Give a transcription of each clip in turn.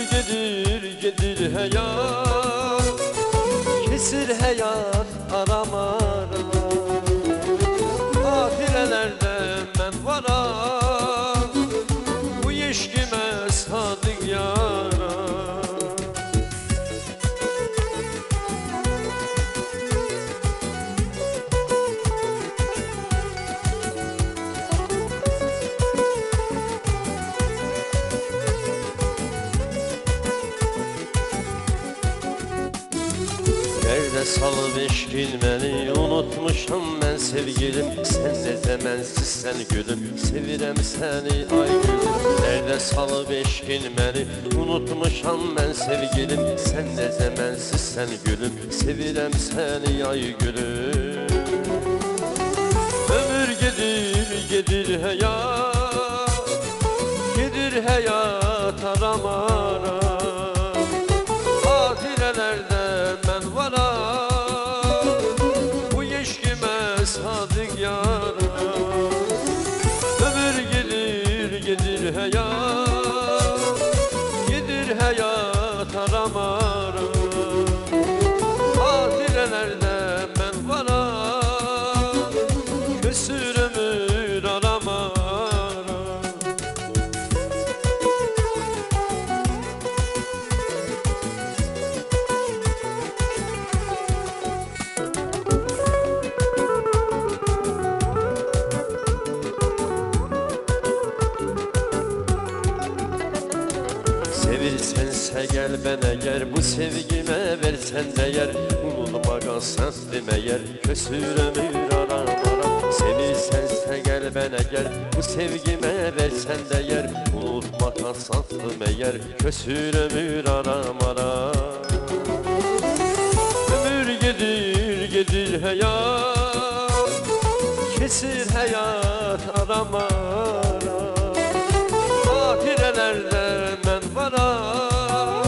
gedir gedir hayat, kesir hayat aram aram. Ahirelerde men varam, bu yeşkime sadık yara. Nerede salı eşkin beni, unutmuşam ben sevgilim. Sen ne zemensizsen gülüm, sevirem seni ay gülüm. Nerede salı eşkin beni, unutmuşam ben sevgilim. Sen ne zemensizsen gülüm, sevirem seni ay gülüm. Ömür gedir gedir hayat, gedir hayat aram aram. Ahirelerde men varam, bu yeşkime sadık yara. Ömür gedir gedir hayat, gedir hayat aram aram. Ahirelerde men varam, kösür ömür aram aram. Sevilsense gel bana yer, bu sevgime versen değer. Unutmagan sensin eğer, kösür ömür aram aram. Sevilsense gel bana gel, bu sevgime versen değer. Unutmagan sensin eğer, kösür ömür aram aram. Ömür gedir gedir hayat, kesir hayat aram aram. Ahirelerde men varam,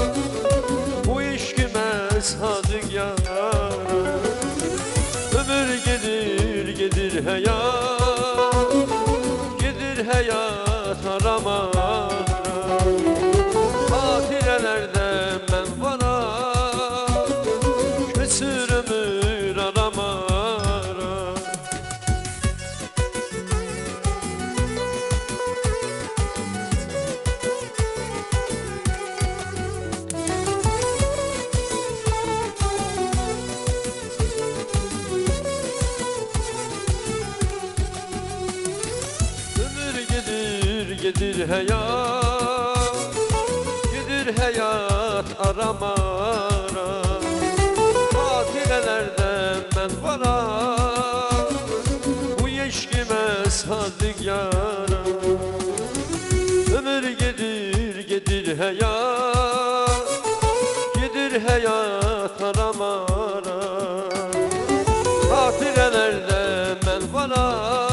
bu işkime sadık yara. Ömür gedir gedir hayat, gedir hayat aram aram. Ahirelerde men varam, kösür ömür aram aram. Gedir hayat, gedir hayat aram aram. Ahirelerde men varam, bu yeşkime sadık yara. Ömür gedir gedir hayat, gedir hayat aram aram. Ahirelerde men varam,